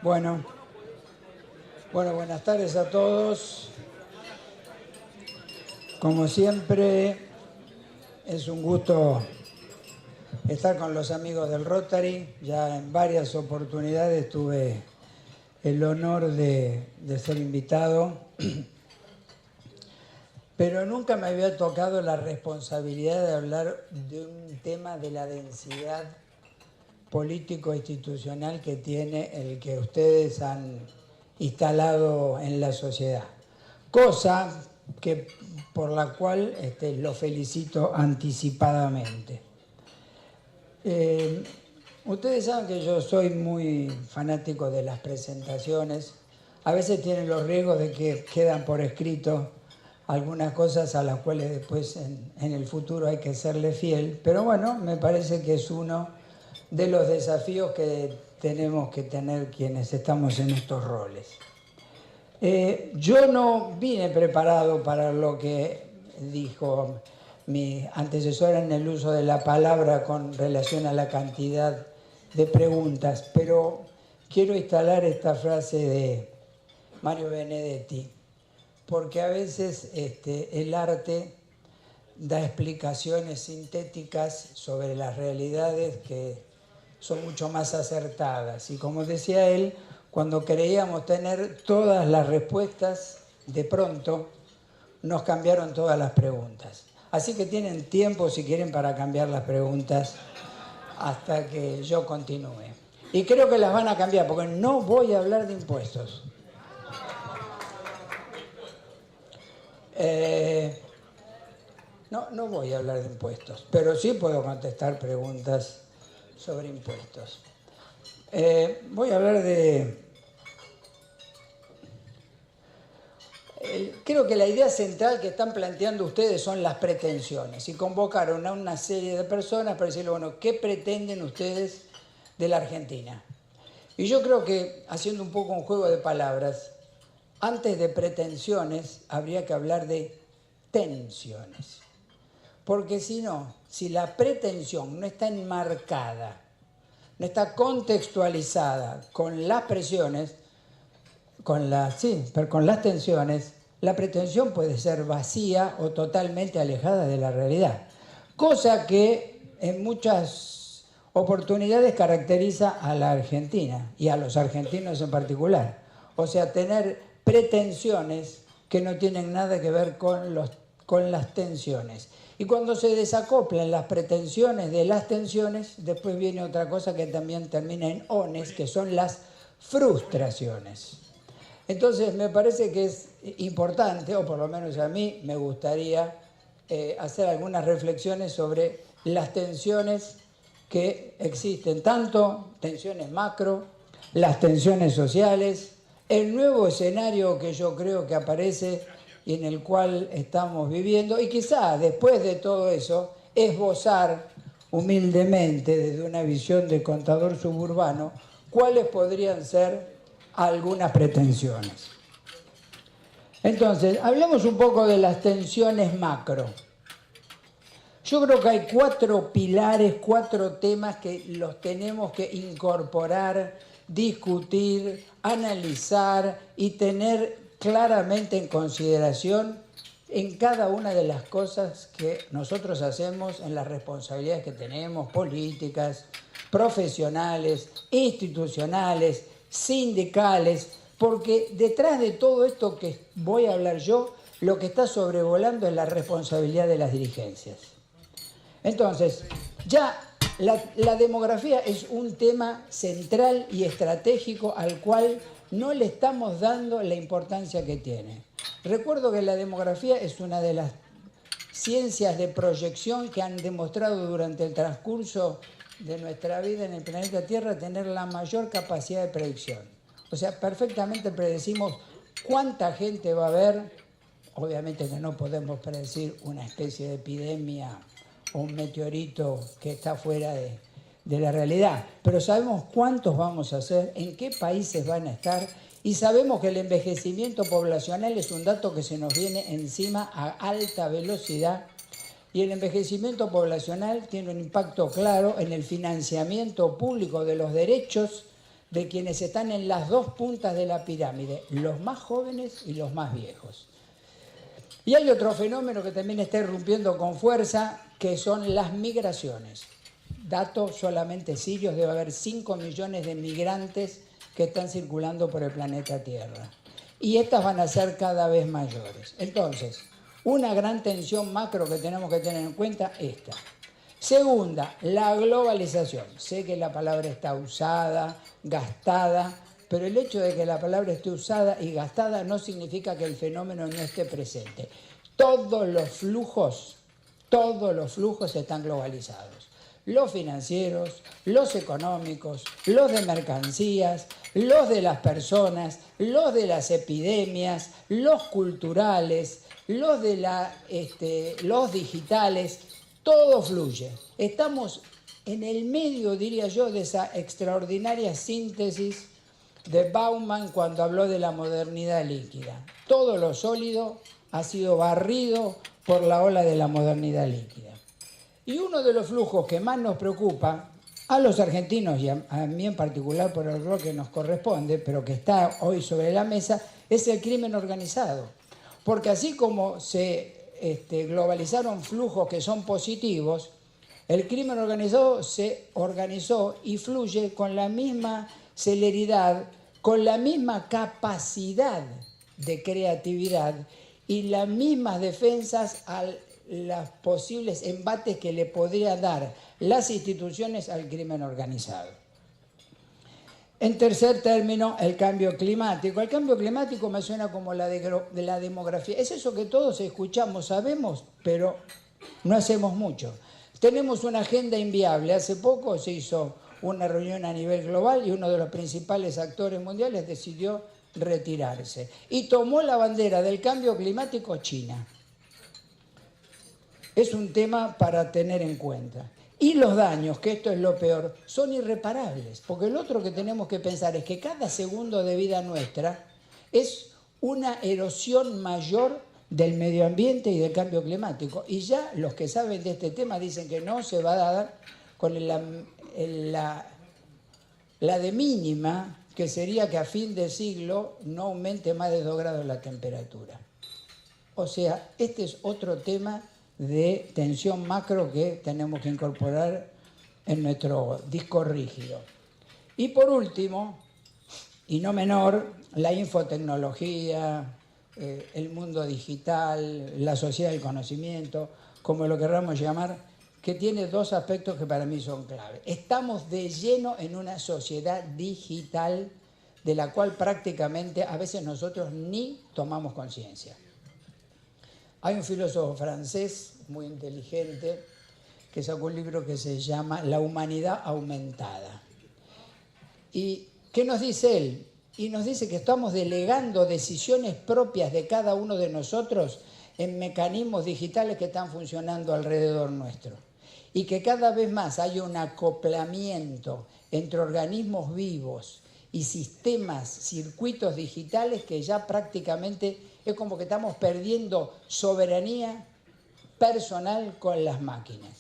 Bueno, buenas tardes a todos. Como siempre, es un gusto estar con los amigos del Rotary. Ya en varias oportunidades tuve el honor de ser invitado, pero nunca me había tocado la responsabilidad de hablar de un tema de la densidad político-institucional que tiene el que ustedes han instalado en la sociedad. Cosa que, por la cual lo felicito anticipadamente. Ustedes saben que yo soy muy fanático de las presentaciones. A veces tienen los riesgos de que quedan por escrito algunas cosas a las cuales después en el futuro hay que serle fiel. Pero bueno, me parece que es uno de los desafíos que tenemos que tener quienes estamos en estos roles. Yo no vine preparado para lo que dijo mi antecesora en el uso de la palabra con relación a la cantidad de preguntas, pero quiero instalar esta frase de Mario Benedetti, porque a veces el arte da explicaciones sintéticas sobre las realidades que son mucho más acertadas. Y como decía él, cuando creíamos tener todas las respuestas, de pronto nos cambiaron todas las preguntas. Así que tienen tiempo, si quieren, para cambiar las preguntas hasta que yo continúe. Y creo que las van a cambiar, porque no voy a hablar de impuestos. No voy a hablar de impuestos, pero sí puedo contestar preguntas sobre impuestos. Voy a hablar de... creo que la idea central que están planteando ustedes son las pretensiones. Y convocaron a una serie de personas para decirle, bueno, ¿qué pretenden ustedes de la Argentina? Y yo creo que, haciendo un poco un juego de palabras, antes de pretensiones habría que hablar de tensiones. Porque si no, si la pretensión no está enmarcada, no está contextualizada con las presiones, con las tensiones, la pretensión puede ser vacía o totalmente alejada de la realidad. Cosa que en muchas oportunidades caracteriza a la Argentina y a los argentinos en particular. O sea, tener pretensiones que no tienen nada que ver con las tensiones. Y cuando se desacoplan las pretensiones de las tensiones, después viene otra cosa que también termina en ones, que son las frustraciones. Entonces me parece que es importante, o por lo menos a mí me gustaría hacer algunas reflexiones sobre las tensiones que existen, tanto tensiones macro, las tensiones sociales, el nuevo escenario que yo creo que aparece y en el cual estamos viviendo, y quizá después de todo eso, esbozar humildemente desde una visión de contador suburbano cuáles podrían ser algunas pretensiones. Entonces, hablemos un poco de las tensiones macro. Yo creo que hay 4 pilares, 4 temas que los tenemos que incorporar, discutir, analizar y tener claramente en consideración en cada una de las cosas que nosotros hacemos, en las responsabilidades que tenemos, políticas, profesionales, institucionales, sindicales, porque detrás de todo esto que voy a hablar yo, lo que está sobrevolando es la responsabilidad de las dirigencias. Entonces, ya la demografía es un tema central y estratégico al cual no le estamos dando la importancia que tiene. Recuerdo que la demografía es una de las ciencias de proyección que han demostrado durante el transcurso de nuestra vida en el planeta Tierra tener la mayor capacidad de predicción. O sea, perfectamente predecimos cuánta gente va a haber. Obviamente que no podemos predecir una especie de epidemia o un meteorito que está fuera de la realidad, pero sabemos cuántos vamos a ser, en qué países van a estar, y sabemos que el envejecimiento poblacional es un dato que se nos viene encima a alta velocidad, y el envejecimiento poblacional tiene un impacto claro en el financiamiento público de los derechos de quienes están en las dos puntas de la pirámide, los más jóvenes y los más viejos. Y hay otro fenómeno que también está irrumpiendo con fuerza, que son las migraciones. Datos solamente sirios, debe haber 5 millones de migrantes que están circulando por el planeta Tierra. Y estas van a ser cada vez mayores. Entonces, una gran tensión macro que tenemos que tener en cuenta esta. Segunda, la globalización. Sé que la palabra está usada, gastada, pero el hecho de que la palabra esté usada y gastada no significa que el fenómeno no esté presente. Todos los flujos están globalizados. Los financieros, los económicos, los de mercancías, los de las personas, los de las epidemias, los culturales, los digitales, todo fluye. Estamos en el medio, diría yo, de esa extraordinaria síntesis de Bauman cuando habló de la modernidad líquida. Todo lo sólido ha sido barrido por la ola de la modernidad líquida. Y uno de los flujos que más nos preocupa, a los argentinos y a mí en particular por el rol que nos corresponde, pero que está hoy sobre la mesa, es el crimen organizado. Porque así como se globalizaron flujos que son positivos, el crimen organizado se organizó y fluye con la misma celeridad, con la misma capacidad de creatividad y las mismas defensas a los posibles embates que le podrían dar las instituciones al crimen organizado. En tercer término, el cambio climático. El cambio climático me suena como de la demografía. Es eso que todos escuchamos, sabemos, pero no hacemos mucho. Tenemos una agenda inviable. Hace poco se hizo una reunión a nivel global y uno de los principales actores mundiales decidió retirarse. Y tomó la bandera del cambio climático China. Es un tema para tener en cuenta. Y los daños, que esto es lo peor, son irreparables. Porque lo otro que tenemos que pensar es que cada segundo de vida nuestra es una erosión mayor del medio ambiente y del cambio climático. Y ya los que saben de este tema dicen que no se va a dar con la de mínima, que sería que a fin de siglo no aumente más de 2 grados la temperatura. O sea, este es otro tema de tensión macro que tenemos que incorporar en nuestro disco rígido. Y por último, y no menor, la infotecnología, el mundo digital, la sociedad del conocimiento, como lo queramos llamar, que tiene 2 aspectos que para mí son clave. Estamos de lleno en una sociedad digital de la cual prácticamente a veces nosotros ni tomamos conciencia. Hay un filósofo francés muy inteligente que sacó un libro que se llama La humanidad aumentada. ¿Y qué nos dice él? Y nos dice que estamos delegando decisiones propias de cada uno de nosotros en mecanismos digitales que están funcionando alrededor nuestro. Y que cada vez más hay un acoplamiento entre organismos vivos y sistemas, circuitos digitales que ya prácticamente es como que estamos perdiendo soberanía personal con las máquinas.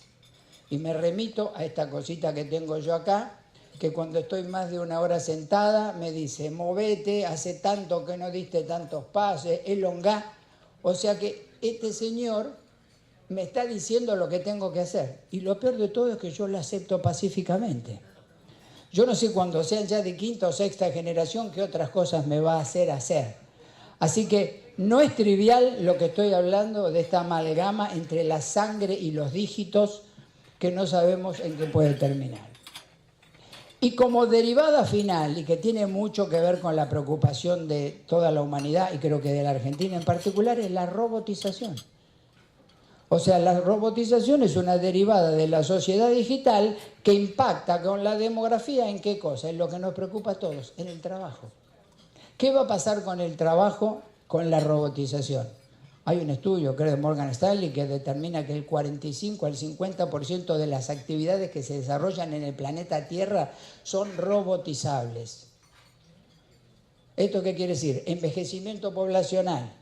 Y me remito a esta cosita que tengo yo acá, que cuando estoy más de 1 hora sentada me dice, movete, hace tanto que no diste tantos pasos, elongá. O sea que este señor me está diciendo lo que tengo que hacer. Y lo peor de todo es que yo lo acepto pacíficamente. Yo no sé cuando sean ya de 5ª o 6ª generación qué otras cosas me va a hacer hacer. Así que no es trivial lo que estoy hablando de esta amalgama entre la sangre y los dígitos que no sabemos en qué puede terminar. Y como derivada final, y que tiene mucho que ver con la preocupación de toda la humanidad, y creo que de la Argentina en particular, es la robotización. O sea, la robotización es una derivada de la sociedad digital que impacta con la demografía. ¿En qué cosa? En lo que nos preocupa a todos, en el trabajo. ¿Qué va a pasar con el trabajo con la robotización? Hay un estudio, creo, de Morgan Stanley que determina que el 45 al 50% de las actividades que se desarrollan en el planeta Tierra son robotizables. ¿Esto qué quiere decir? Envejecimiento poblacional.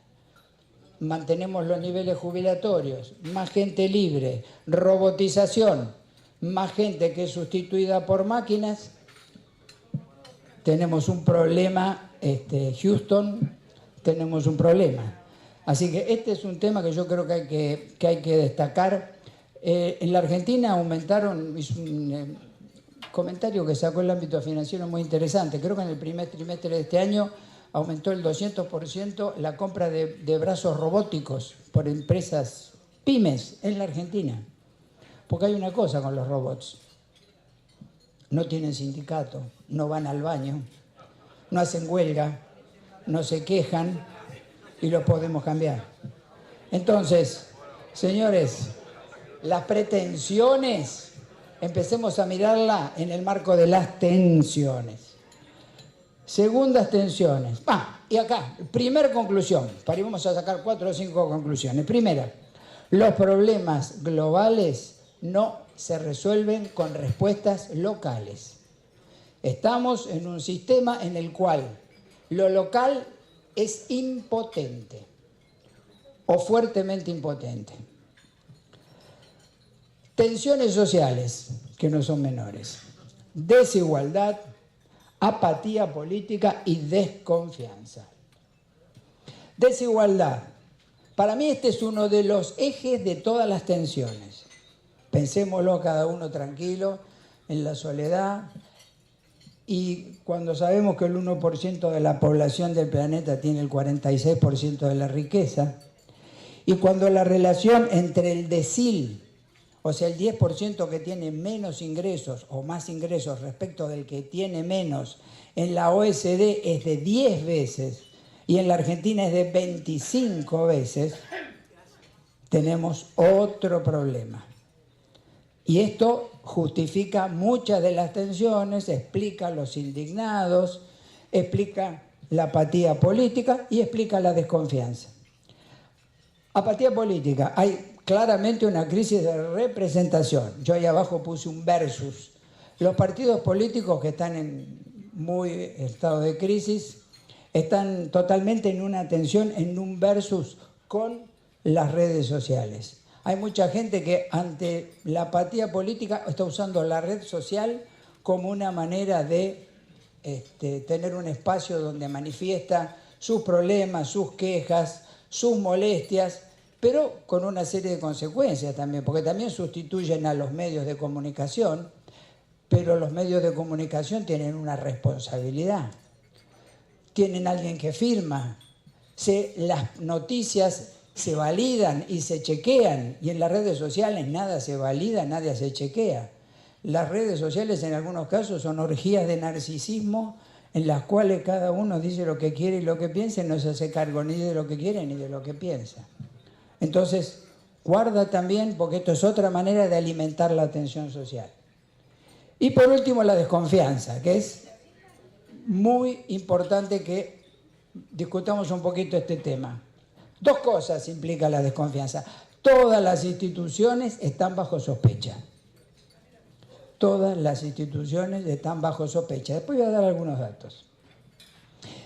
Mantenemos los niveles jubilatorios, más gente libre, robotización, más gente que es sustituida por máquinas. tenemos un problema, Houston, tenemos un problema. Así que este es un tema que yo creo que hay que destacar. En la Argentina aumentaron, es un comentario que sacó el ámbito financiero muy interesante, creo que en el primer trimestre de este año aumentó el 200% la compra de brazos robóticos por empresas pymes en la Argentina. Porque hay una cosa con los robots. No tienen sindicato, no van al baño, no hacen huelga, no se quejan y los podemos cambiar. Entonces, señores, las pretensiones, empecemos a mirarla en el marco de las tensiones. Segundas tensiones. Y acá, primer conclusión. Vamos a sacar 4 o 5 conclusiones. Primera, los problemas globales no se resuelven con respuestas locales. Estamos en un sistema en el cual lo local es impotente o fuertemente impotente. Tensiones sociales, que no son menores. Desigualdad, apatía política y desconfianza. Desigualdad. Para mí este es uno de los ejes de todas las tensiones. Pensémoslo cada uno tranquilo, en la soledad, y cuando sabemos que el 1% de la población del planeta tiene el 46% de la riqueza, y cuando la relación entre el decil, o sea, el 10% que tiene menos ingresos o más ingresos respecto del que tiene menos, en la OECD es de 10 veces y en la Argentina es de 25 veces, tenemos otro problema. Y esto justifica muchas de las tensiones, explica los indignados, explica la apatía política y explica la desconfianza. Apatía política. Hay claramente una crisis de representación. Yo ahí abajo puse un versus. Los partidos políticos que están en muy estado de crisis están totalmente en una tensión, en un versus con las redes sociales. Hay mucha gente que ante la apatía política está usando la red social como una manera de tener un espacio donde manifiesta sus problemas, sus quejas, sus molestias, pero con una serie de consecuencias también, porque también sustituyen a los medios de comunicación, pero los medios de comunicación tienen una responsabilidad. Tienen alguien que firma, las noticias se validan y se chequean, y en las redes sociales nada se valida, nada se chequea. Las redes sociales en algunos casos son orgías de narcisismo en las cuales cada uno dice lo que quiere y lo que piensa y no se hace cargo ni de lo que quiere ni de lo que piensa. Entonces, guarda también, porque esto es otra manera de alimentar la tensión social. Y por último, la desconfianza, que es muy importante que discutamos un poquito este tema. 2 cosas implica la desconfianza. Todas las instituciones están bajo sospecha. Todas las instituciones están bajo sospecha. Después voy a dar algunos datos.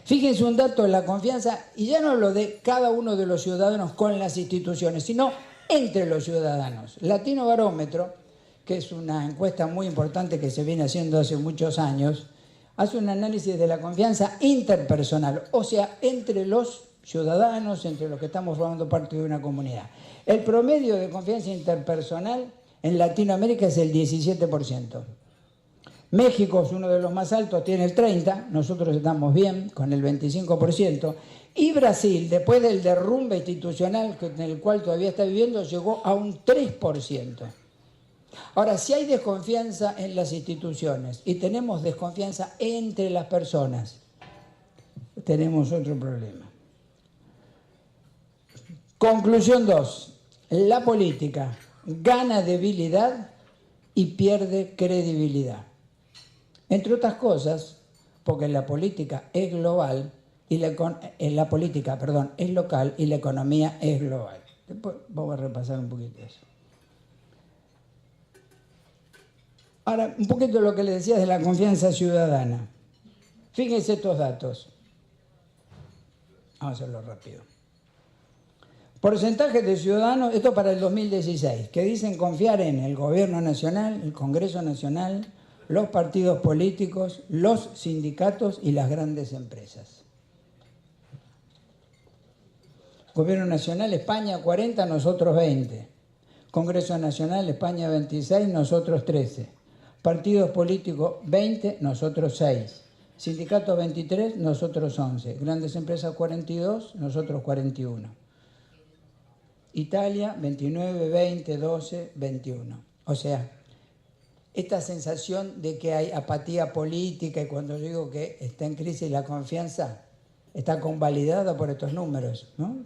Fíjense un dato de la confianza, y ya no lo de cada uno de los ciudadanos con las instituciones, sino entre los ciudadanos. Latino Barómetro, que es una encuesta muy importante que se viene haciendo hace muchos años, hace un análisis de la confianza interpersonal, o sea, entre los ciudadanos, entre los que estamos formando parte de una comunidad. El promedio de confianza interpersonal en Latinoamérica es el 17%. México es uno de los más altos, tiene el 30%, nosotros estamos bien con el 25%, y Brasil, después del derrumbe institucional en el cual todavía está viviendo, llegó a un 3%. Ahora, si hay desconfianza en las instituciones y tenemos desconfianza entre las personas, tenemos otro problema. Conclusión 2. La política gana debilidad y pierde credibilidad. Entre otras cosas, porque la política es global y la política, es local y la economía es global. Después vamos a repasar un poquito eso. Ahora, un poquito lo que le decía de la confianza ciudadana. Fíjense estos datos. Vamos a hacerlo rápido. Porcentaje de ciudadanos, esto para el 2016, que dicen confiar en el gobierno nacional, el Congreso Nacional, los partidos políticos, los sindicatos y las grandes empresas. Gobierno Nacional, España 40, nosotros 20. Congreso Nacional, España 26, nosotros 13. Partidos políticos 20, nosotros 6. Sindicatos 23, nosotros 11. Grandes empresas 42, nosotros 41. Italia 29, 20, 12, 21. O sea, esta sensación de que hay apatía política, y cuando digo que está en crisis la confianza, está convalidada por estos números, ¿no?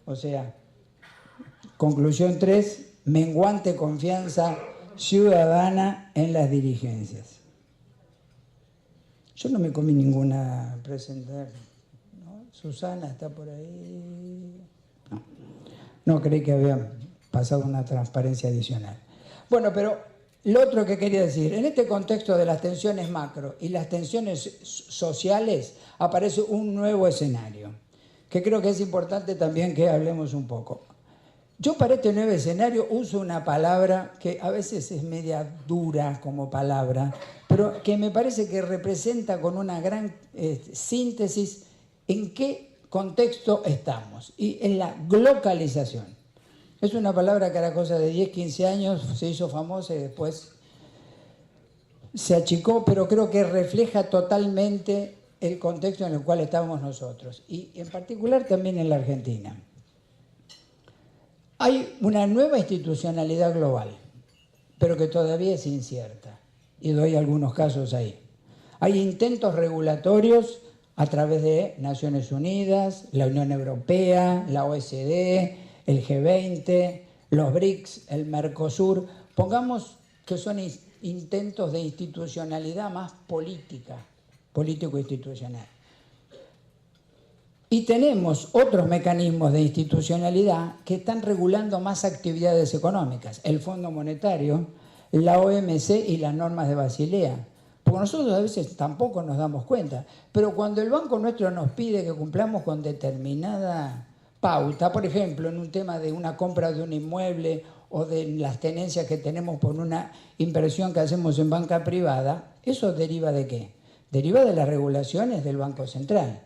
O sea, conclusión 3, menguante confianza ciudadana en las dirigencias. Yo no me comí ninguna presentación, ¿no? Susana está por ahí. No creí que había pasado una transparencia adicional. Bueno, pero lo otro que quería decir, en este contexto de las tensiones macro y las tensiones sociales, aparece un nuevo escenario, que creo que es importante también que hablemos un poco. Yo para este nuevo escenario uso una palabra que a veces es media dura como palabra, pero que me parece que representa con una gran síntesis en qué contexto estamos, y en la globalización. Es una palabra que a la cosa de 10, 15 años se hizo famosa y después se achicó, pero creo que refleja totalmente el contexto en el cual estamos nosotros, y en particular también en la Argentina. Hay una nueva institucionalidad global, pero que todavía es incierta, y doy algunos casos ahí. Hay intentos regulatorios a través de Naciones Unidas, la Unión Europea, la OECD, el G20, los BRICS, el Mercosur. Pongamos que son intentos de institucionalidad más política, político-institucional. Y tenemos otros mecanismos de institucionalidad que están regulando más actividades económicas. El Fondo Monetario, la OMC y las normas de Basilea. Porque nosotros a veces tampoco nos damos cuenta. Pero cuando el banco nuestro nos pide que cumplamos con determinada pauta, por ejemplo, en un tema de una compra de un inmueble o de las tenencias que tenemos por una inversión que hacemos en banca privada, ¿eso deriva de qué? Deriva de las regulaciones del Banco Central.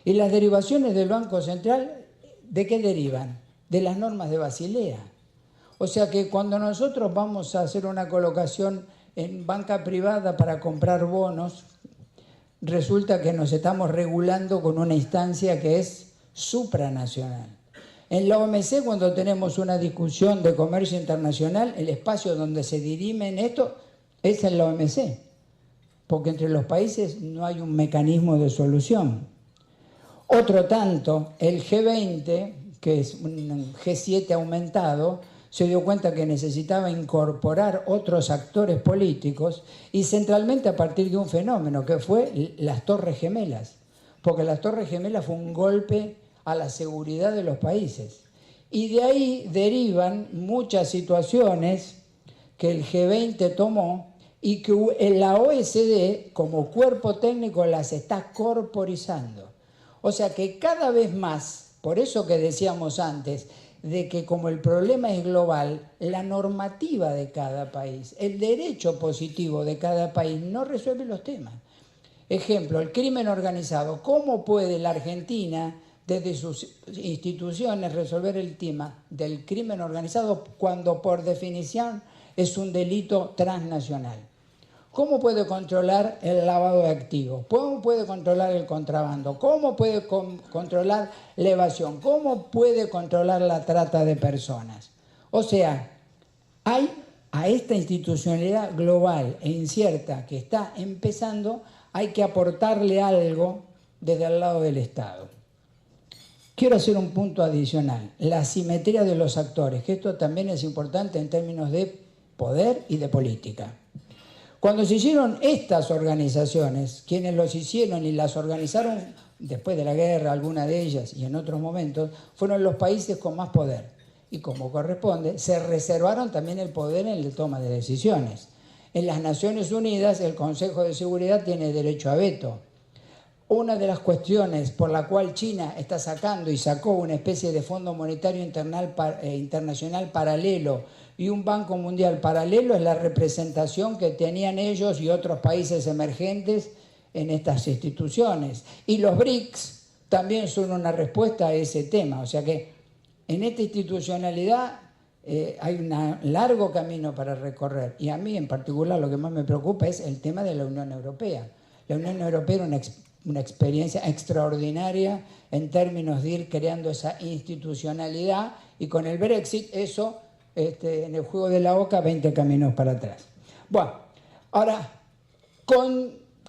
¿Y las derivaciones del Banco Central de qué derivan? De las normas de Basilea. O sea que cuando nosotros vamos a hacer una colocación en banca privada para comprar bonos, resulta que nos estamos regulando con una instancia que es supranacional. En la OMC, cuando tenemos una discusión de comercio internacional, el espacio donde se dirimen esto es en la OMC, porque entre los países no hay un mecanismo de solución. Otro tanto, el G20, que es un G7 aumentado, se dio cuenta que necesitaba incorporar otros actores políticos, y centralmente a partir de un fenómeno que fue las Torres Gemelas, porque las Torres Gemelas fue un golpe a la seguridad de los países. Y de ahí derivan muchas situaciones que el G20 tomó y que la OECD como cuerpo técnico las está corporizando. O sea que cada vez más, por eso que decíamos antes, de que como el problema es global, la normativa de cada país, el derecho positivo de cada país no resuelve los temas. Ejemplo, el crimen organizado. ¿Cómo puede la Argentina, desde sus instituciones, resolver el tema del crimen organizado cuando por definición es un delito transnacional? ¿Cómo puede controlar el lavado de activos? ¿Cómo puede controlar el contrabando? ¿Cómo puede controlar la evasión? ¿Cómo puede controlar la trata de personas? O sea, hay a esta institucionalidad global e incierta que está empezando, hay que aportarle algo desde el lado del Estado. Quiero hacer un punto adicional, la asimetría de los actores, que esto también es importante en términos de poder y de política. Cuando se hicieron estas organizaciones, quienes los hicieron y las organizaron después de la guerra, algunas de ellas y en otros momentos, fueron los países con más poder. Y como corresponde, se reservaron también el poder en la toma de decisiones. En las Naciones Unidas, el Consejo de Seguridad tiene derecho a veto. Una de las cuestiones por la cual China está sacando y sacó una especie de Fondo Monetario Internacional paralelo y un Banco Mundial paralelo es la representación que tenían ellos y otros países emergentes en estas instituciones. Y los BRICS también son una respuesta a ese tema. O sea que en esta institucionalidad hay un largo camino para recorrer. Y a mí en particular lo que más me preocupa es el tema de la Unión Europea. La Unión Europea era una experiencia extraordinaria en términos de ir creando esa institucionalidad, y con el Brexit eso, en el juego de la oca, 20 caminos para atrás. Bueno, ahora,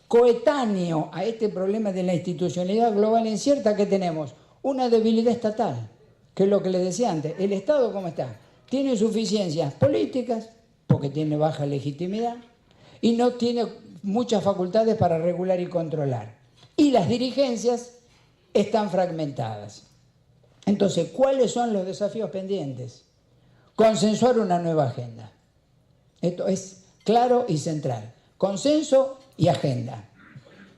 coetáneo a este problema de la institucionalidad global incierta, ¿qué tenemos? Una debilidad estatal, que es lo que les decía antes. ¿El Estado cómo está? Tiene insuficiencias políticas, porque tiene baja legitimidad, y no tiene muchas facultades para regular y controlar. Y las dirigencias están fragmentadas. Entonces, ¿cuáles son los desafíos pendientes? Consensuar una nueva agenda. Esto es claro y central. Consenso y agenda.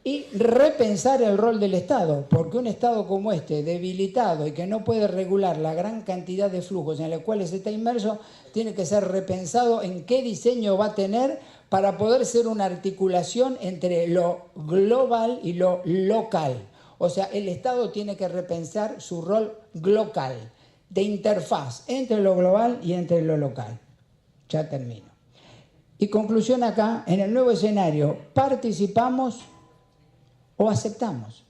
Y repensar el rol del Estado, porque un Estado como este, debilitado y que no puede regular la gran cantidad de flujos en los cuales está inmerso, tiene que ser repensado en qué diseño va a tener para poder ser una articulación entre lo global y lo local. O sea, el Estado tiene que repensar su rol local, de interfaz entre lo global y entre lo local. Ya termino. Y conclusión acá, en el nuevo escenario, ¿participamos o aceptamos?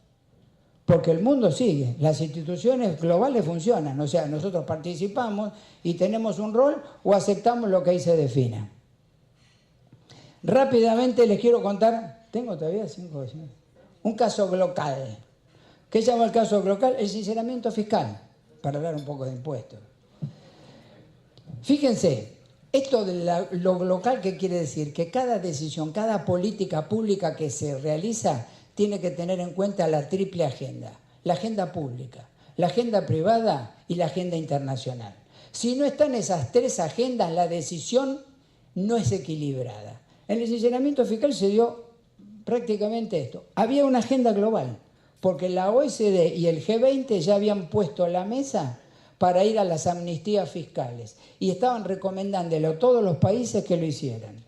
Porque el mundo sigue, las instituciones globales funcionan, o sea, nosotros participamos y tenemos un rol o aceptamos lo que ahí se defina. Rápidamente les quiero contar, tengo todavía 5 veces, un caso local. ¿Qué se llama el caso local? El sinceramiento fiscal, para hablar un poco de impuestos. Fíjense, esto de lo local, ¿qué quiere decir? Que cada decisión, cada política pública que se realiza tiene que tener en cuenta la triple agenda. La agenda pública, la agenda privada y la agenda internacional. Si no están esas tres agendas, la decisión no es equilibrada. En el sinceramiento fiscal se dio prácticamente esto. Había una agenda global, porque la OECD y el G20 ya habían puesto la mesa para ir a las amnistías fiscales y estaban recomendándole a todos los países que lo hicieran.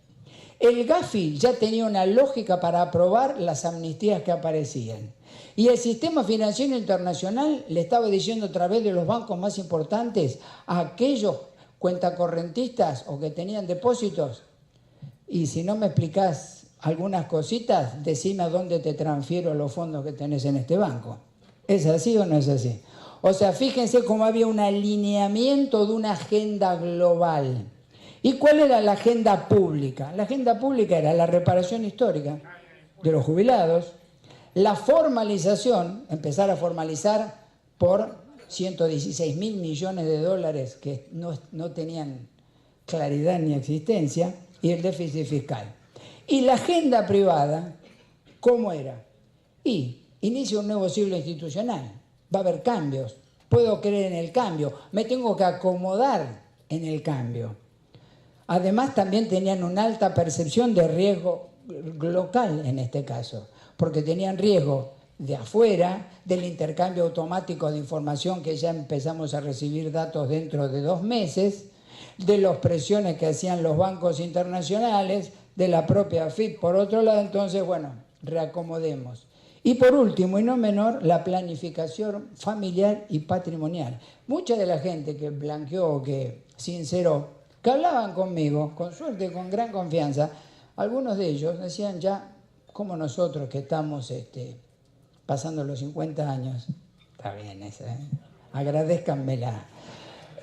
El Gafi ya tenía una lógica para aprobar las amnistías que aparecían. Y el sistema financiero internacional le estaba diciendo a través de los bancos más importantes a aquellos cuentacorrentistas o que tenían depósitos: y si no me explicás algunas cositas, decime a dónde te transfiero los fondos que tenés en este banco. ¿Es así o no es así? O sea, fíjense cómo había un alineamiento de una agenda global. ¿Y cuál era la agenda pública? La agenda pública era la reparación histórica de los jubilados, la formalización, empezar a formalizar por 116.000 millones de dólares que no tenían claridad ni existencia, y el déficit fiscal. Y la agenda privada, ¿cómo era? Y inicia un nuevo siglo institucional, va a haber cambios, puedo creer en el cambio, me tengo que acomodar en el cambio. Además, también tenían una alta percepción de riesgo local en este caso, porque tenían riesgo de afuera, del intercambio automático de información, que ya empezamos a recibir datos dentro de 2 meses, de las presiones que hacían los bancos internacionales, de la propia AFIP. Por otro lado, entonces, bueno, reacomodemos. Y por último, y no menor, la planificación familiar y patrimonial. Mucha de la gente que blanqueó, que sinceró, que hablaban conmigo, con suerte, con gran confianza, algunos de ellos decían ya, como nosotros que estamos pasando los 50 años, está bien esa, agradézcanmela,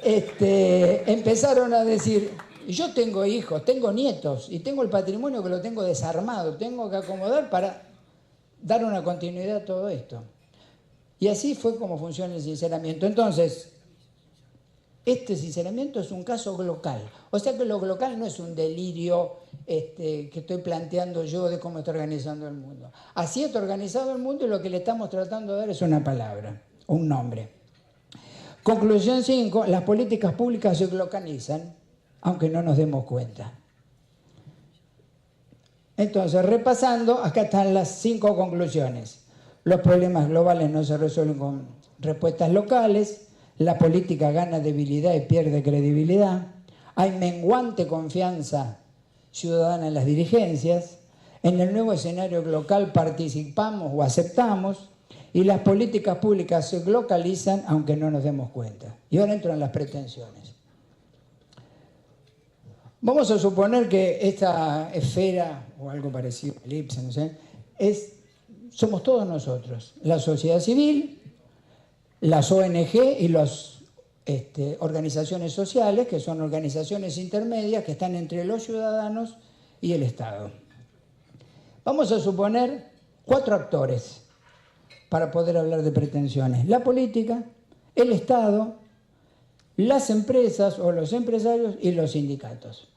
empezaron a decir: yo tengo hijos, tengo nietos y tengo el patrimonio que lo tengo desarmado, tengo que acomodar para dar una continuidad a todo esto. Y así fue como funciona el sinceramiento. Entonces, este sinceramiento es un caso local. O sea que lo local no es un delirio que estoy planteando yo de cómo está organizando el mundo. Así está organizado el mundo y lo que le estamos tratando de dar es una palabra, un nombre. Conclusión 5, las políticas públicas se localizan, aunque no nos demos cuenta. Entonces, repasando, acá están las 5 conclusiones. Los problemas globales no se resuelven con respuestas locales, la política gana debilidad y pierde credibilidad, hay menguante confianza ciudadana en las dirigencias, en el nuevo escenario local participamos o aceptamos, y las políticas públicas se localizan aunque no nos demos cuenta. Y ahora entro en las pretensiones. Vamos a suponer que esta esfera, o algo parecido, elipse, no sé, somos todos nosotros, la sociedad civil, las ONG y las organizaciones sociales, que son organizaciones intermedias que están entre los ciudadanos y el Estado. Vamos a suponer 4 actores para poder hablar de pretensiones: la política, el Estado, las empresas o los empresarios y los sindicatos.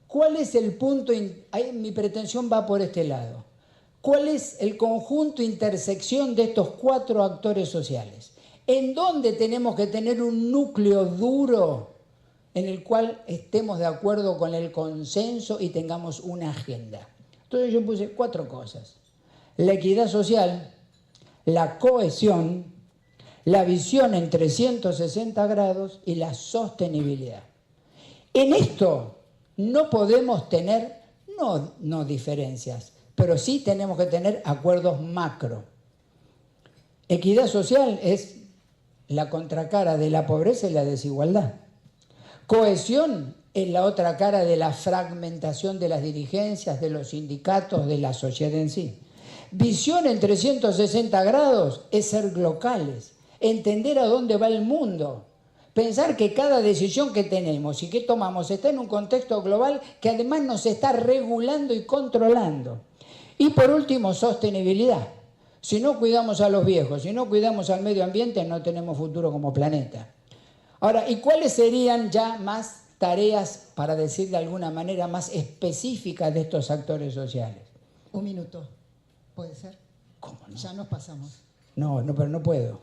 ¿Cuál es el punto? Ahí mi pretensión va por este lado. ¿Cuál es el conjunto, intersección de estos 4 actores sociales? ¿En dónde tenemos que tener un núcleo duro en el cual estemos de acuerdo con el consenso y tengamos una agenda? Entonces yo puse 4 cosas: la equidad social, la cohesión, la visión en 360 grados y la sostenibilidad. En esto no podemos tener, no diferencias, pero sí tenemos que tener acuerdos macro. Equidad social es la contracara de la pobreza y la desigualdad. Cohesión es la otra cara de la fragmentación de las dirigencias, de los sindicatos, de la sociedad en sí. Visión en 360 grados es ser locales, entender a dónde va el mundo, pensar que cada decisión que tenemos y que tomamos está en un contexto global que además nos está regulando y controlando. Y por último, sostenibilidad. Si no cuidamos a los viejos, si no cuidamos al medio ambiente, no tenemos futuro como planeta. Ahora, ¿y cuáles serían ya más tareas, para decir de alguna manera, más específicas de estos actores sociales? 1 minuto. ¿Puede ser? ¿Cómo no? Ya nos pasamos. No, pero no puedo.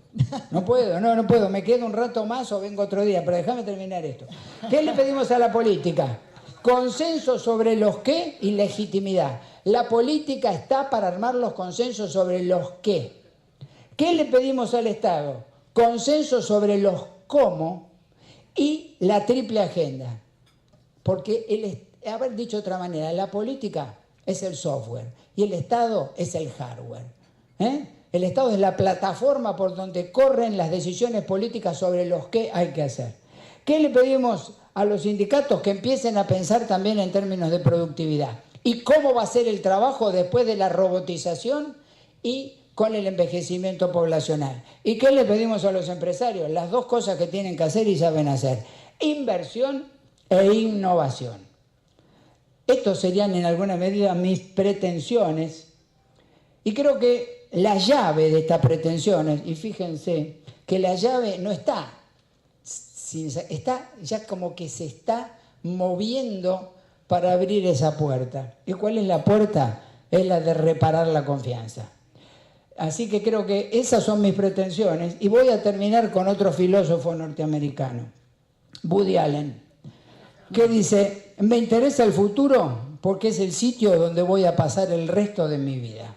No puedo. Me quedo un rato más o vengo otro día, pero déjame terminar esto. ¿Qué le pedimos a la política? Consenso sobre los qué y legitimidad. La política está para armar los consensos sobre los qué. ¿Qué le pedimos al Estado? Consenso sobre los cómo y la triple agenda. Porque, haber dicho de otra manera, la política es el software y el Estado es el hardware. El Estado es la plataforma por donde corren las decisiones políticas sobre los que hay que hacer. ¿Qué le pedimos a los sindicatos? Que empiecen a pensar también en términos de productividad. ¿Y cómo va a ser el trabajo después de la robotización y con el envejecimiento poblacional? ¿Y qué le pedimos a los empresarios? Las 2 cosas que tienen que hacer y saben hacer: inversión e innovación. Estos serían en alguna medida mis pretensiones, y creo que la llave de estas pretensiones, y fíjense que la llave no está ya como que se está moviendo para abrir esa puerta. ¿Y cuál es la puerta? Es la de reparar la confianza. Así que creo que esas son mis pretensiones, y voy a terminar con otro filósofo norteamericano, Woody Allen, que dice: me interesa el futuro porque es el sitio donde voy a pasar el resto de mi vida.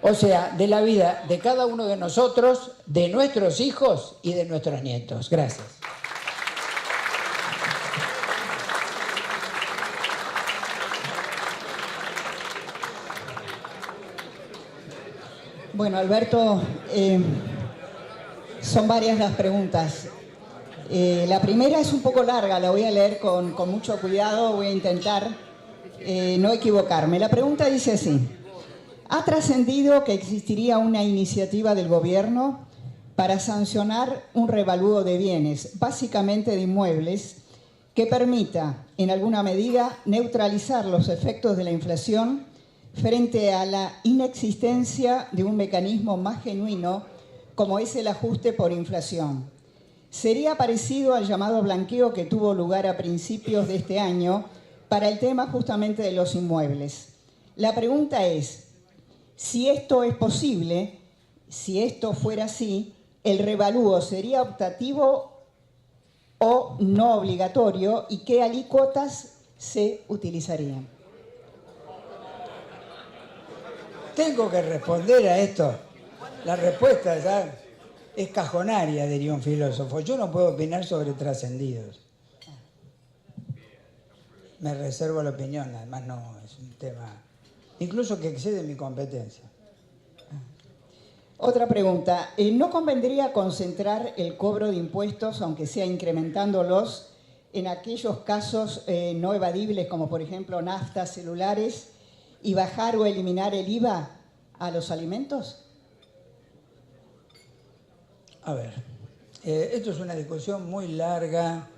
O sea, de la vida de cada uno de nosotros, de nuestros hijos y de nuestros nietos. Gracias. Bueno, Alberto, son varias las preguntas. La primera es un poco larga, la voy a leer con mucho cuidado, voy a intentar no equivocarme. La pregunta dice así: ¿ha trascendido que existiría una iniciativa del gobierno para sancionar un revalúo de bienes, básicamente de inmuebles, que permita, en alguna medida, neutralizar los efectos de la inflación frente a la inexistencia de un mecanismo más genuino como es el ajuste por inflación? Sería parecido al llamado blanqueo que tuvo lugar a principios de este año para el tema justamente de los inmuebles. La pregunta es: si esto es posible, si esto fuera así, ¿el revalúo sería optativo o no obligatorio, y qué alícuotas se utilizarían? Tengo que responder a esto. La respuesta ya es cajonaria, diría un filósofo. Yo no puedo opinar sobre trascendidos. me reservo la opinión, además no es un tema, incluso que excede mi competencia. Otra pregunta, ¿no convendría concentrar el cobro de impuestos, aunque sea incrementándolos, en aquellos casos no evadibles, como por ejemplo naftas, celulares, y bajar o eliminar el IVA a los alimentos? A ver, esto es una discusión muy larga.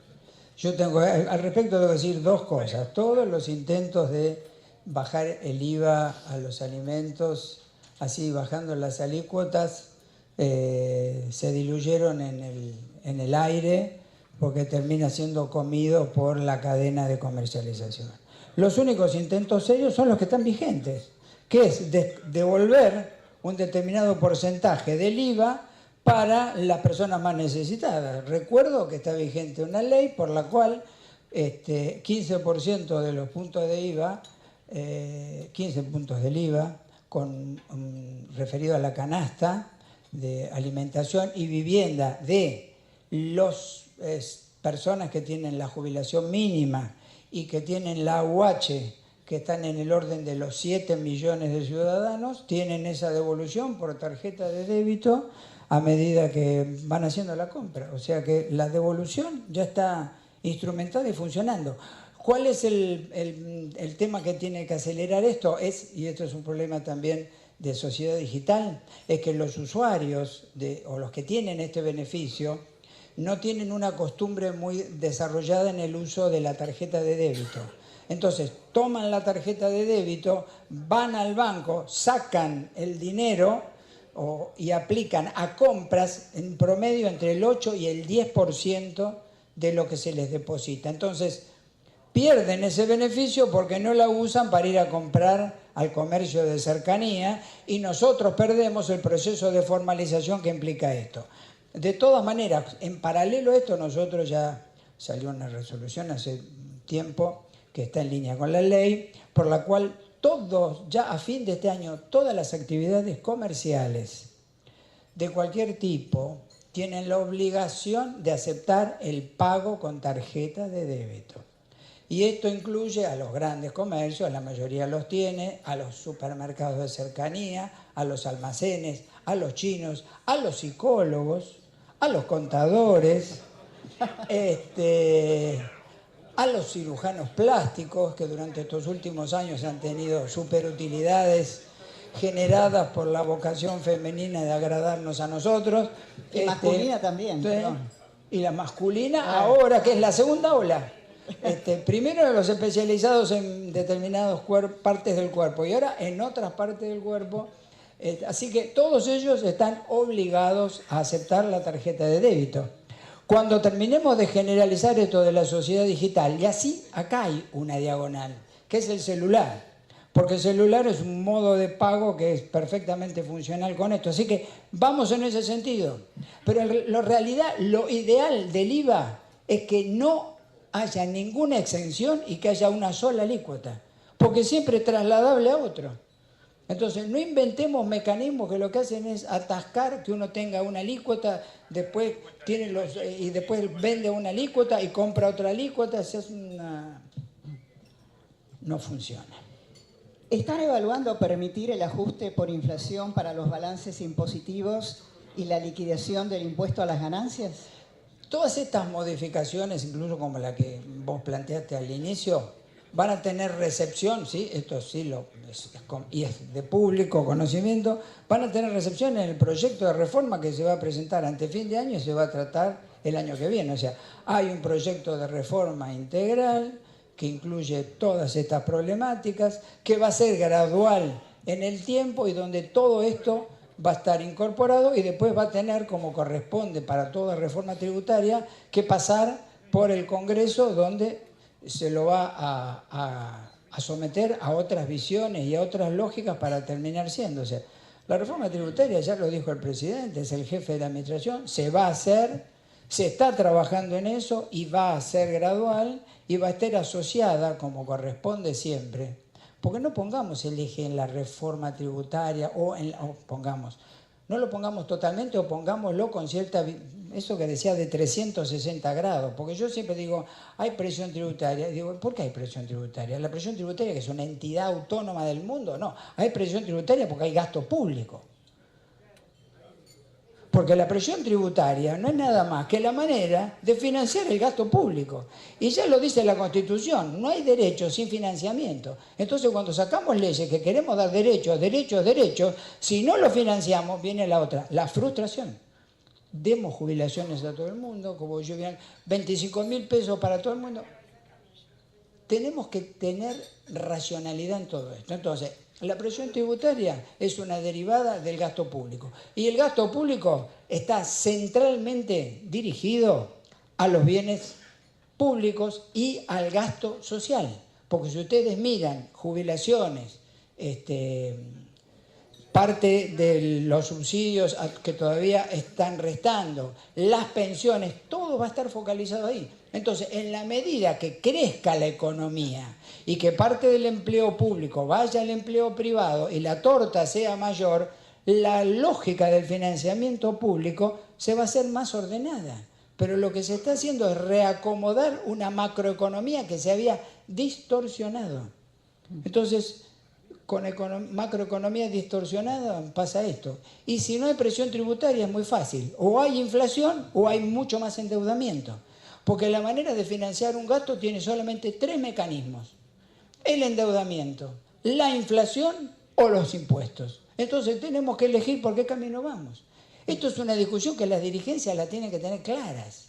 Yo tengo, al respecto debo decir dos cosas. Todos los intentos de bajar el IVA a los alimentos, así bajando las alícuotas, se diluyeron en el aire porque termina siendo comido por la cadena de comercialización. Los únicos intentos serios son los que están vigentes, que es devolver un determinado porcentaje del IVA para las personas más necesitadas. Recuerdo que está vigente una ley por la cual 15% de los puntos de IVA, 15 puntos del IVA, referido a la canasta de alimentación y vivienda de las personas que tienen la jubilación mínima y que tienen la AUH, que están en el orden de los 7 millones de ciudadanos, tienen esa devolución por tarjeta de débito a medida que van haciendo la compra. O sea que la devolución ya está instrumentada y funcionando. ¿Cuál es el tema que tiene que acelerar esto? Y esto es un problema también de sociedad digital, es que los usuarios o los que tienen este beneficio no tienen una costumbre muy desarrollada en el uso de la tarjeta de débito. Entonces, toman la tarjeta de débito, van al banco, sacan el dinero y aplican a compras en promedio entre el 8 y el 10% de lo que se les deposita. Entonces, pierden ese beneficio porque no la usan para ir a comprar al comercio de cercanía y nosotros perdemos el proceso de formalización que implica esto. De todas maneras, en paralelo a esto, nosotros ya salió una resolución hace tiempo que está en línea con la ley, por la cual ya a fin de este año, todas las actividades comerciales de cualquier tipo tienen la obligación de aceptar el pago con tarjeta de débito. Y esto incluye a los grandes comercios, la mayoría los tiene, a los supermercados de cercanía, a los almacenes, a los chinos, a los psicólogos, a los contadores, a los cirujanos plásticos que durante estos últimos años han tenido superutilidades generadas por la vocación femenina de agradarnos a nosotros. Y masculina también. Y la masculina ahora, que es la segunda ola. Primero los especializados en determinadas partes del cuerpo y ahora en otras partes del cuerpo. Así que todos ellos están obligados a aceptar la tarjeta de débito. Cuando terminemos de generalizar esto de la sociedad digital, y así acá hay una diagonal, que es el celular. Porque el celular es un modo de pago que es perfectamente funcional con esto. Así que vamos en ese sentido. Pero en realidad, lo ideal del IVA es que no haya ninguna exención y que haya una sola alícuota. Porque siempre es trasladable a otro. Entonces, no inventemos mecanismos que lo que hacen es atascar que uno tenga una alícuota, después y después vende una alícuota y compra otra alícuota. No funciona. ¿Están evaluando permitir el ajuste por inflación para los balances impositivos y la liquidación del impuesto a las ganancias? Todas estas modificaciones, incluso como la que vos planteaste al inicio, van a tener recepción, ¿sí? Esto sí y es de público conocimiento, van a tener recepción en el proyecto de reforma que se va a presentar ante fin de año y se va a tratar el año que viene. O sea, hay un proyecto de reforma integral que incluye todas estas problemáticas, que va a ser gradual en el tiempo y donde todo esto va a estar incorporado y después va a tener, como corresponde para toda reforma tributaria, que pasar por el Congreso donde se lo va a someter a otras visiones y a otras lógicas para terminar siendo. O sea, la reforma tributaria, ya lo dijo el presidente, es el jefe de la administración, se va a hacer, se está trabajando en eso y va a ser gradual y va a estar asociada, como corresponde siempre. Porque no pongamos el eje en la reforma tributaria o pongamos No lo pongamos totalmente o pongámoslo con cierta, eso que decía de 360 grados, porque yo siempre digo, hay presión tributaria. Digo, ¿por qué hay presión tributaria? La presión tributaria, que es una entidad autónoma del mundo, no. Hay presión tributaria porque hay gasto público. Porque la presión tributaria no es nada más que la manera de financiar el gasto público. Y ya lo dice la Constitución, no hay derechos sin financiamiento. Entonces, cuando sacamos leyes que queremos dar derechos, si no lo financiamos, viene la otra, la frustración. Demos jubilaciones a todo el mundo, como yo vi, 25.000 pesos para todo el mundo. Tenemos que tener racionalidad en todo esto. Entonces, la presión tributaria es una derivada del gasto público. Y el gasto público está centralmente dirigido a los bienes públicos y al gasto social. Porque si ustedes miran jubilaciones, parte de los subsidios que todavía están restando, las pensiones, todo va a estar focalizado ahí. Entonces, en la medida que crezca la economía y que parte del empleo público vaya al empleo privado y la torta sea mayor, la lógica del financiamiento público se va a hacer más ordenada. Pero lo que se está haciendo es reacomodar una macroeconomía que se había distorsionado. Entonces, con macroeconomía distorsionada pasa esto. Y si no hay presión tributaria es muy fácil. O hay inflación o hay mucho más endeudamiento. Porque la manera de financiar un gasto tiene solamente 3 mecanismos. El endeudamiento, la inflación o los impuestos. Entonces tenemos que elegir por qué camino vamos. Esto es una discusión que las dirigencias la tienen que tener claras.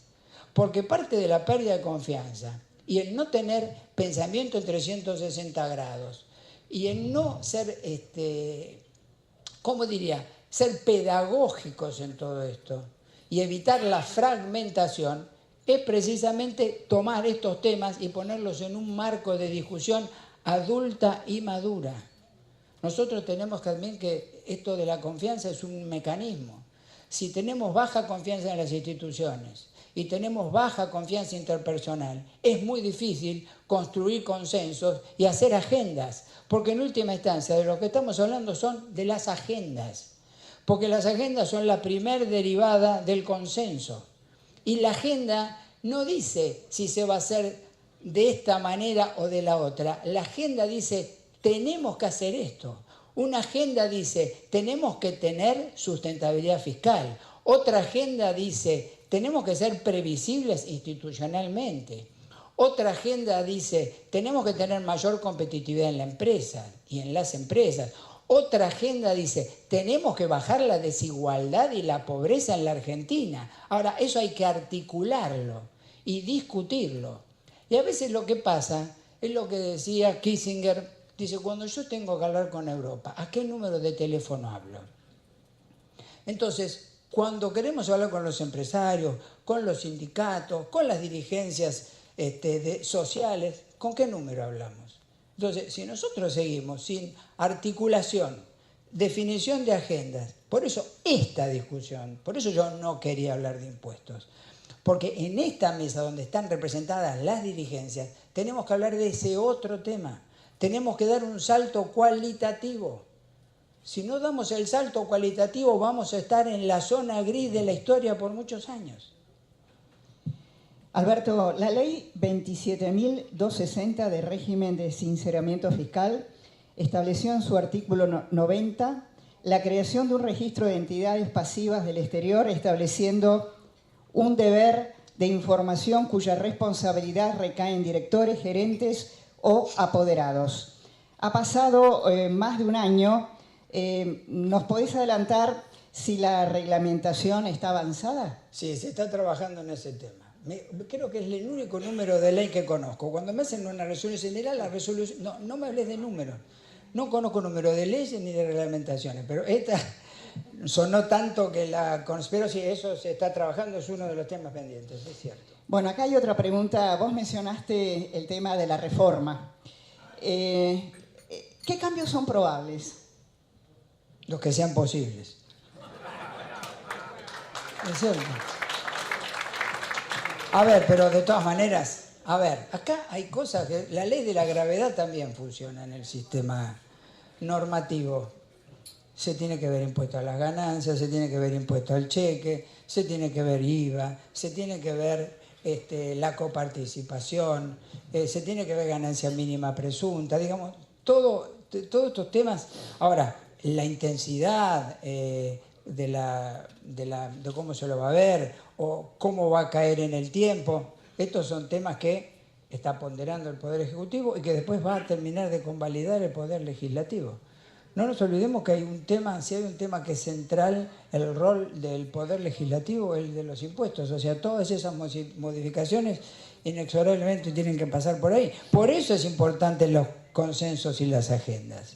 Porque parte de la pérdida de confianza y el no tener pensamiento en 360 grados y el no ser, ¿cómo diría?, ser pedagógicos en todo esto y evitar la fragmentación, es precisamente tomar estos temas y ponerlos en un marco de discusión adulta y madura. Nosotros tenemos que admitir que esto de la confianza es un mecanismo. Si tenemos baja confianza en las instituciones y tenemos baja confianza interpersonal, es muy difícil construir consensos y hacer agendas, porque en última instancia de lo que estamos hablando son de las agendas, porque las agendas son la primer derivada del consenso. Y la agenda no dice si se va a hacer de esta manera o de la otra. La agenda dice, tenemos que hacer esto. Una agenda dice, tenemos que tener sustentabilidad fiscal. Otra agenda dice, tenemos que ser previsibles institucionalmente. Otra agenda dice, tenemos que tener mayor competitividad en la empresa y en las empresas. Otra agenda dice, tenemos que bajar la desigualdad y la pobreza en la Argentina. Ahora, eso hay que articularlo y discutirlo. Y a veces lo que pasa es lo que decía Kissinger, dice, cuando yo tengo que hablar con Europa, ¿a qué número de teléfono hablo? Entonces, cuando queremos hablar con los empresarios, con los sindicatos, con las dirigencias sociales, ¿con qué número hablamos? Entonces, si nosotros seguimos sin articulación, definición de agendas, por eso esta discusión, por eso yo no quería hablar de impuestos, porque en esta mesa donde están representadas las dirigencias, tenemos que hablar de ese otro tema, tenemos que dar un salto cualitativo. Si no damos el salto cualitativo, vamos a estar en la zona gris de la historia por muchos años. Alberto, la ley 27.260 de régimen de sinceramiento fiscal estableció en su artículo 90 la creación de un registro de entidades pasivas del exterior, estableciendo un deber de información cuya responsabilidad recae en directores, gerentes o apoderados. Ha pasado más de un año. ¿Nos podés adelantar si la reglamentación está avanzada? Sí, se está trabajando en ese tema. Creo que es el único número de ley que conozco. Cuando me hacen una resolución general, la resolución... No me hables de números. No conozco número de leyes ni de reglamentaciones, pero esta sonó tanto que la conspiro, sí, eso se está trabajando, es uno de los temas pendientes, es cierto. Bueno, acá hay otra pregunta. Vos mencionaste el tema de la reforma. ¿Qué cambios son probables? Los que sean posibles. Es cierto. A ver, pero de todas maneras, a ver, acá hay cosas que... La ley de la gravedad también funciona en el sistema normativo. se tiene que ver impuesto a las ganancias, se tiene que ver impuesto al cheque, se tiene que ver IVA, se tiene que ver la coparticipación, se tiene que ver ganancia mínima presunta, digamos, todos estos temas. Ahora, la intensidad de cómo se lo va a ver o cómo va a caer en el tiempo, estos son temas que está ponderando el Poder Ejecutivo y que después va a terminar de convalidar el Poder Legislativo. No nos olvidemos que hay un tema, si hay un tema que es central, el rol del Poder Legislativo, el de los impuestos. O sea, todas esas modificaciones inexorablemente tienen que pasar por ahí. Por eso es importante los consensos y las agendas.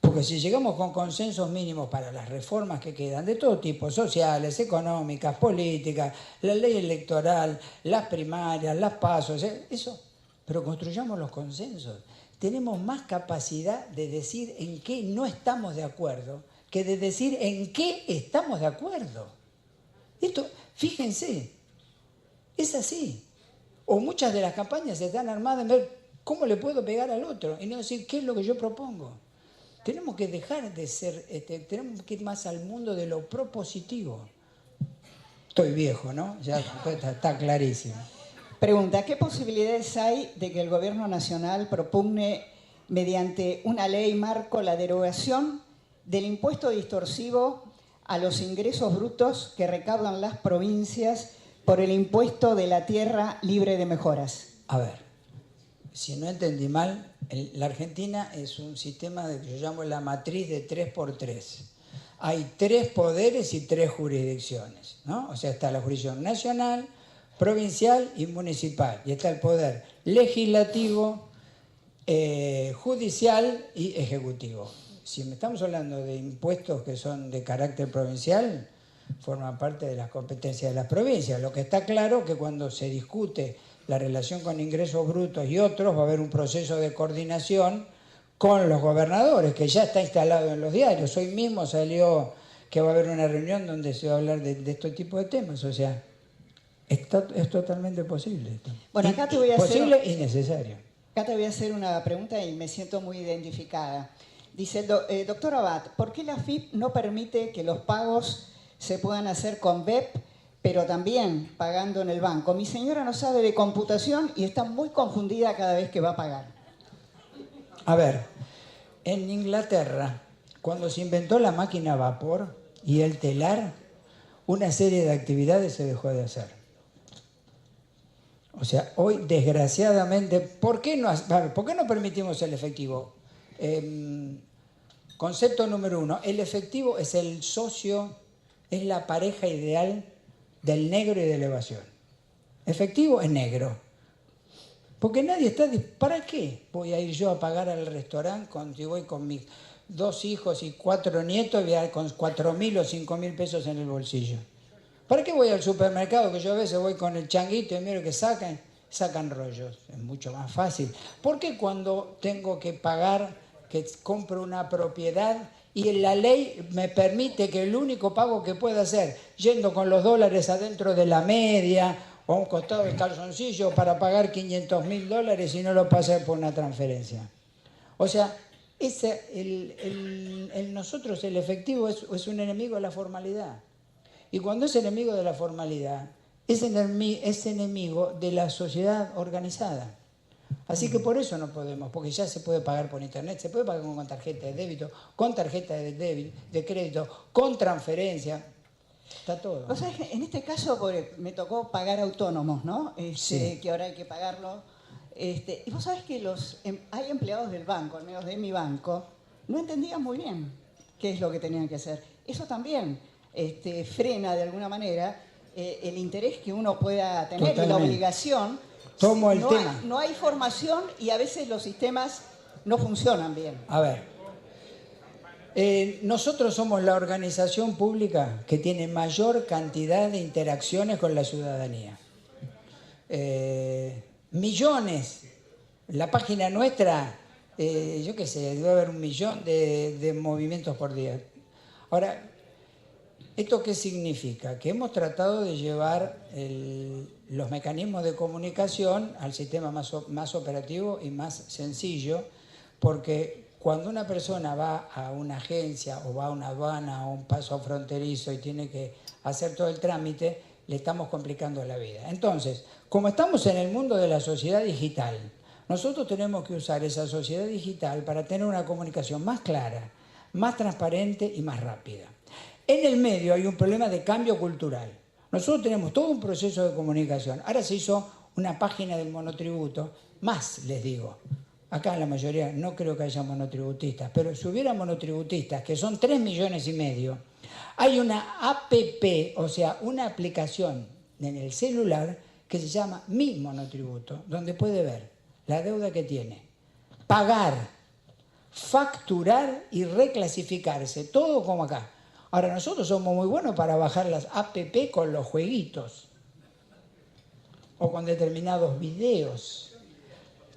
Porque si llegamos con consensos mínimos para las reformas que quedan, de todo tipo, sociales, económicas, políticas, la ley electoral, las primarias, las pasos, eso, pero construyamos los consensos. Tenemos más capacidad de decir en qué no estamos de acuerdo que de decir en qué estamos de acuerdo. Esto, fíjense, es así. O muchas de las campañas están armadas en ver cómo le puedo pegar al otro y no decir qué es lo que yo propongo. Tenemos que dejar de ser, tenemos que ir más al mundo de lo propositivo. Estoy viejo, ¿no? Ya está clarísimo. Pregunta, ¿qué posibilidades hay de que el Gobierno Nacional propugne mediante una ley marco la derogación del impuesto distorsivo a los ingresos brutos que recaudan las provincias por el impuesto de la tierra libre de mejoras? A ver, si no entendí mal, la Argentina es un sistema que yo llamo la matriz de 3x3. Hay 3 poderes y 3 jurisdicciones, ¿no? O sea, está la jurisdicción nacional, provincial y municipal. Y está el poder legislativo, judicial y ejecutivo. Si estamos hablando de impuestos que son de carácter provincial, forman parte de las competencias de las provincias. Lo que está claro es que cuando se discute la relación con ingresos brutos y otros, va a haber un proceso de coordinación con los gobernadores, que ya está instalado en los diarios. Hoy mismo salió que va a haber una reunión donde se va a hablar de este tipo de temas. O sea, es totalmente posible esto. Bueno, acá te voy a posible y necesario. Acá te voy a hacer una pregunta y me siento muy identificada. Dice, doctor Abad, ¿por qué la AFIP no permite que los pagos se puedan hacer con BEP, pero también pagando en el banco? Mi señora no sabe de computación y está muy confundida cada vez que va a pagar. A ver, en Inglaterra, cuando se inventó la máquina a vapor y el telar, una serie de actividades se dejó de hacer. O sea, hoy, desgraciadamente, ¿por qué no permitimos el efectivo? Concepto número 1, el efectivo es el socio, es la pareja ideal del negro y de la evasión. Efectivo es negro. Porque nadie está... ¿Para qué voy a ir yo a pagar al restaurante si voy con mis 2 hijos y 4 nietos y voy con 4.000 o 5.000 pesos en el bolsillo? ¿Para qué voy al supermercado que yo a veces voy con el changuito y miro que sacan rollos? Es mucho más fácil. ¿Por qué cuando tengo que pagar, que compro una propiedad y la ley me permite que el único pago que pueda hacer, yendo con los dólares adentro de la media o a un costado del calzoncillo para pagar $500.000 y no lo pase por una transferencia? O sea, nosotros el efectivo es un enemigo de la formalidad. Y cuando es enemigo de la formalidad, es enemigo de la sociedad organizada. Así que por eso no podemos, porque ya se puede pagar por internet, se puede pagar con tarjeta de débito, con tarjeta de crédito, con transferencia, está todo. O sea, en este caso me tocó pagar autónomos, ¿no? Sí. Que ahora hay que pagarlo. Y vos sabés que hay empleados del banco, al menos de mi banco, no entendían muy bien qué es lo que tenían que hacer. Eso también frena de alguna manera el interés que uno pueda tener. Totalmente. Y la obligación. Tomo el tema. No hay formación y a veces los sistemas no funcionan bien. A ver, nosotros somos la organización pública que tiene mayor cantidad de interacciones con la ciudadanía. Millones. La página nuestra, yo qué sé, debe haber 1 millón de movimientos por día. Ahora, ¿esto qué significa? Que hemos tratado de llevar los mecanismos de comunicación al sistema más operativo y más sencillo, porque cuando una persona va a una agencia o va a una aduana o un paso fronterizo y tiene que hacer todo el trámite, le estamos complicando la vida. Entonces, como estamos en el mundo de la sociedad digital, nosotros tenemos que usar esa sociedad digital para tener una comunicación más clara, más transparente y más rápida. En el medio hay un problema de cambio cultural. Nosotros tenemos todo un proceso de comunicación. Ahora se hizo una página del monotributo, más les digo. Acá en la mayoría no creo que haya monotributistas, pero si hubiera monotributistas, que son 3,5 millones, hay una APP, o sea, una aplicación en el celular que se llama Mi Monotributo, donde puede ver la deuda que tiene, pagar, facturar y reclasificarse, todo como acá. Ahora, nosotros somos muy buenos para bajar las APP con los jueguitos o con determinados videos.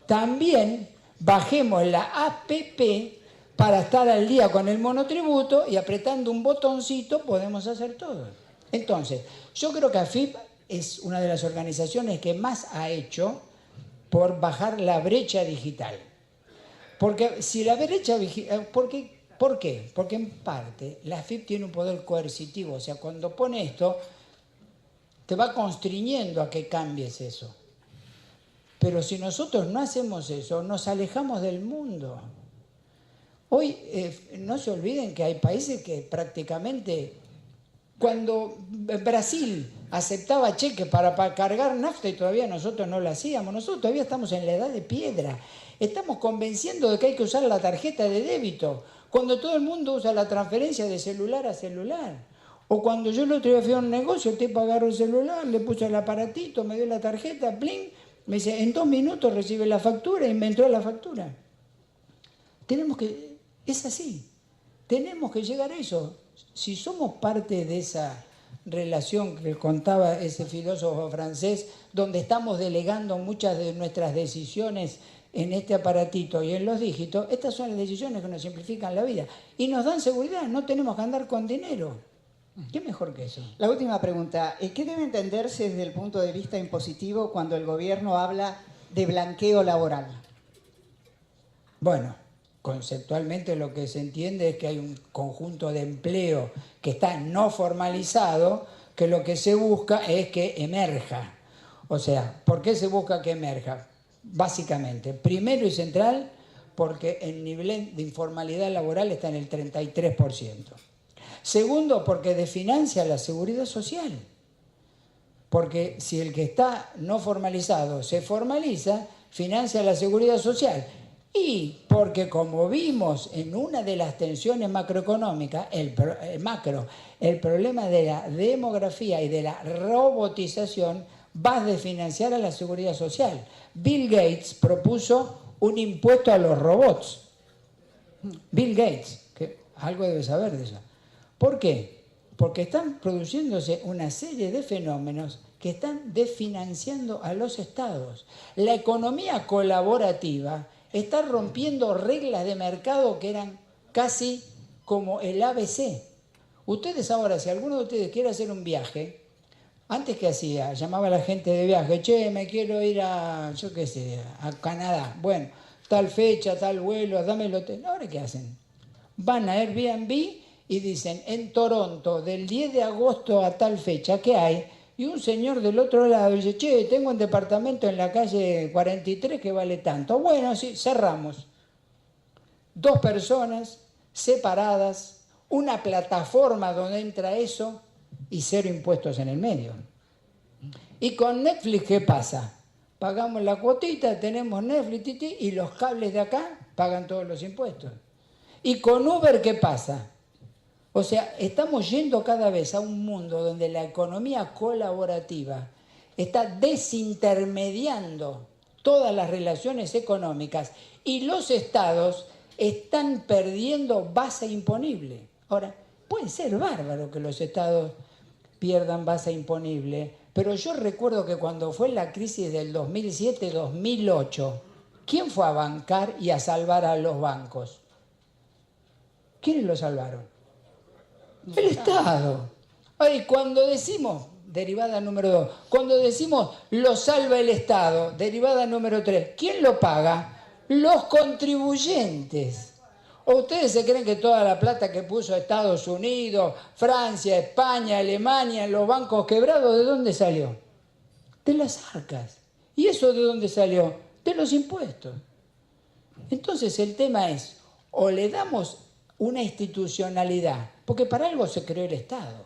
También bajemos la APP para estar al día con el monotributo y apretando un botoncito podemos hacer todo. Entonces, yo creo que AFIP es una de las organizaciones que más ha hecho por bajar la brecha digital. Porque si la brecha digital... ¿Por qué? Porque en parte la AFIP tiene un poder coercitivo. O sea, cuando pone esto, te va constriñendo a que cambies eso. Pero si nosotros no hacemos eso, nos alejamos del mundo. Hoy no se olviden que hay países que prácticamente, cuando Brasil aceptaba cheques para cargar nafta y todavía nosotros no lo hacíamos, nosotros todavía estamos en la edad de piedra. Estamos convenciendo de que hay que usar la tarjeta de débito, cuando todo el mundo usa la transferencia de celular a celular. O cuando yo el otro día fui a un negocio, el tipo agarró el celular, le puso el aparatito, me dio la tarjeta, pling, me dice, en 2 minutos recibe la factura y me entró la factura. Es así, tenemos que llegar a eso. Si somos parte de esa relación que contaba ese filósofo francés, donde estamos delegando muchas de nuestras decisiones en este aparatito y en los dígitos, estas son las decisiones que nos simplifican la vida y nos dan seguridad, no tenemos que andar con dinero. ¿Qué mejor que eso? La última pregunta, ¿qué debe entenderse desde el punto de vista impositivo cuando el gobierno habla de blanqueo laboral? Bueno, conceptualmente lo que se entiende es que hay un conjunto de empleo que está no formalizado, que lo que se busca es que emerja. O sea, ¿por qué se busca que emerja? Básicamente, primero y central, porque el nivel de informalidad laboral está en el 33%. Segundo, porque desfinancia la seguridad social. Porque si el que está no formalizado se formaliza, financia la seguridad social. Y porque, como vimos en una de las tensiones macroeconómicas, el problema de la demografía y de la robotización va a desfinanciar a la seguridad social. Bill Gates propuso un impuesto a los robots. Bill Gates, que algo debe saber de eso. ¿Por qué? Porque están produciéndose una serie de fenómenos que están desfinanciando a los estados. La economía colaborativa está rompiendo reglas de mercado que eran casi como el ABC. Ustedes ahora, si alguno de ustedes quiere hacer un viaje, antes que hacía, llamaba a la gente de viaje, che, me quiero ir a, yo qué sé, a Canadá. Bueno, tal fecha, tal vuelo, dame el hotel. ¿Ahora qué hacen? Van a Airbnb y dicen, en Toronto, del 10 de agosto a tal fecha, ¿qué hay? Y un señor del otro lado dice, che, tengo un departamento en la calle 43 que vale tanto. Bueno, sí, cerramos. 2 personas separadas, una plataforma donde entra eso y 0 impuestos en el medio. Y con Netflix, ¿qué pasa? Pagamos la cuotita, tenemos Netflix y los cables de acá pagan todos los impuestos. Y con Uber, ¿qué pasa? O sea, estamos yendo cada vez a un mundo donde la economía colaborativa está desintermediando todas las relaciones económicas y los estados están perdiendo base imponible. Ahora, puede ser bárbaro que los estados pierdan base imponible, pero yo recuerdo que cuando fue la crisis del 2007-2008, ¿quién fue a bancar y a salvar a los bancos? ¿Quiénes lo salvaron? El Estado. Ay, cuando decimos, derivada número 2, cuando decimos lo salva el Estado, derivada número 3, ¿quién lo paga? Los contribuyentes. ¿O ustedes se creen que toda la plata que puso Estados Unidos, Francia, España, Alemania en los bancos quebrados, ¿de dónde salió? De las arcas. ¿Y eso de dónde salió? De los impuestos. Entonces el tema es, o le damos una institucionalidad, porque para algo se creó el Estado.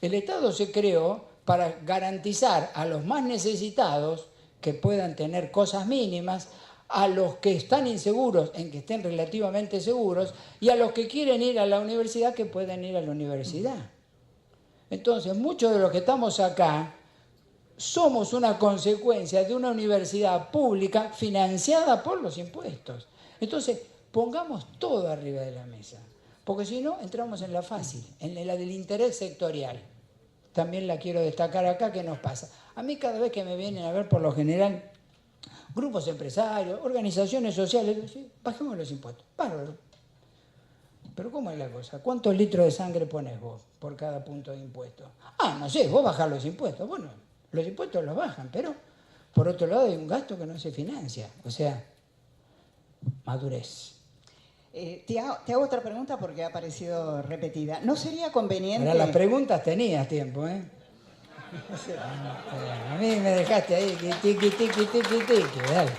El Estado se creó para garantizar a los más necesitados que puedan tener cosas mínimas, a los que están inseguros en que estén relativamente seguros y a los que quieren ir a la universidad que puedan ir a la universidad. Entonces, muchos de los que estamos acá somos una consecuencia de una universidad pública financiada por los impuestos. Entonces, pongamos todo arriba de la mesa, porque si no, entramos en la fácil, en la del interés sectorial. También la quiero destacar acá, ¿qué nos pasa? A mí cada vez que me vienen a ver, por lo general, grupos empresarios, organizaciones sociales, ¿sí? Bajemos los impuestos, bárbaro. Pero ¿cómo es la cosa? ¿Cuántos litros de sangre pones vos por cada punto de impuesto? Ah, no sé, vos bajás los impuestos. Bueno, los impuestos los bajan, pero por otro lado hay un gasto que no se financia. O sea, madurez. Te hago otra pregunta porque ha parecido repetida. ¿No sería conveniente...? Para las preguntas tenías tiempo, ¿eh? A mí me dejaste ahí, tiqui, dale.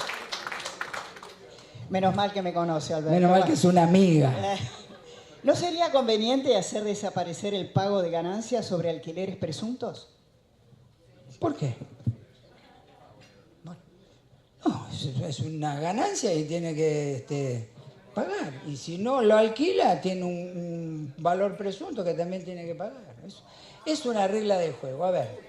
Menos mal que me conoce, Alberto. Menos mal que es una amiga. ¿No sería conveniente hacer desaparecer el pago de ganancias sobre alquileres presuntos? ¿Por qué? No, es una ganancia y tiene que pagar. Y si no lo alquila, tiene un valor presunto que también tiene que pagar. Es una regla de juego. A ver,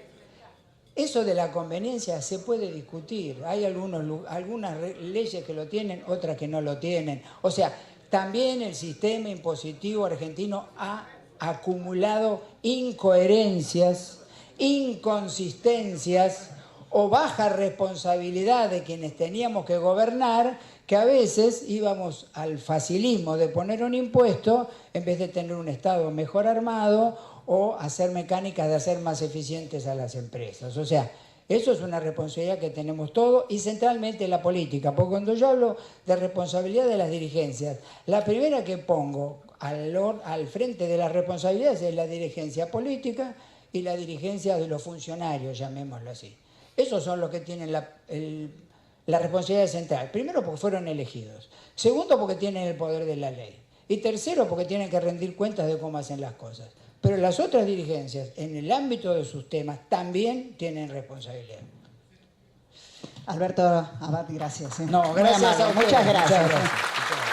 eso de la conveniencia se puede discutir. Hay algunas leyes que lo tienen, otras que no lo tienen. O sea, también el sistema impositivo argentino ha acumulado incoherencias, inconsistencias o baja responsabilidad de quienes teníamos que gobernar, que a veces íbamos al facilismo de poner un impuesto en vez de tener un Estado mejor armado o hacer mecánicas de hacer más eficientes a las empresas. O sea, eso es una responsabilidad que tenemos todos y centralmente la política, porque cuando yo hablo de responsabilidad de las dirigencias, la primera que pongo al frente de las responsabilidades es la dirigencia política y la dirigencia de los funcionarios, llamémoslo así. Esos son los que tienen la responsabilidad central. Primero, porque fueron elegidos. Segundo, porque tienen el poder de la ley. Y tercero, porque tienen que rendir cuentas de cómo hacen las cosas. Pero las otras dirigencias, en el ámbito de sus temas, también tienen responsabilidad. Alberto Abad, gracias. No, gracias a ustedes. Muchas gracias. Muchas gracias.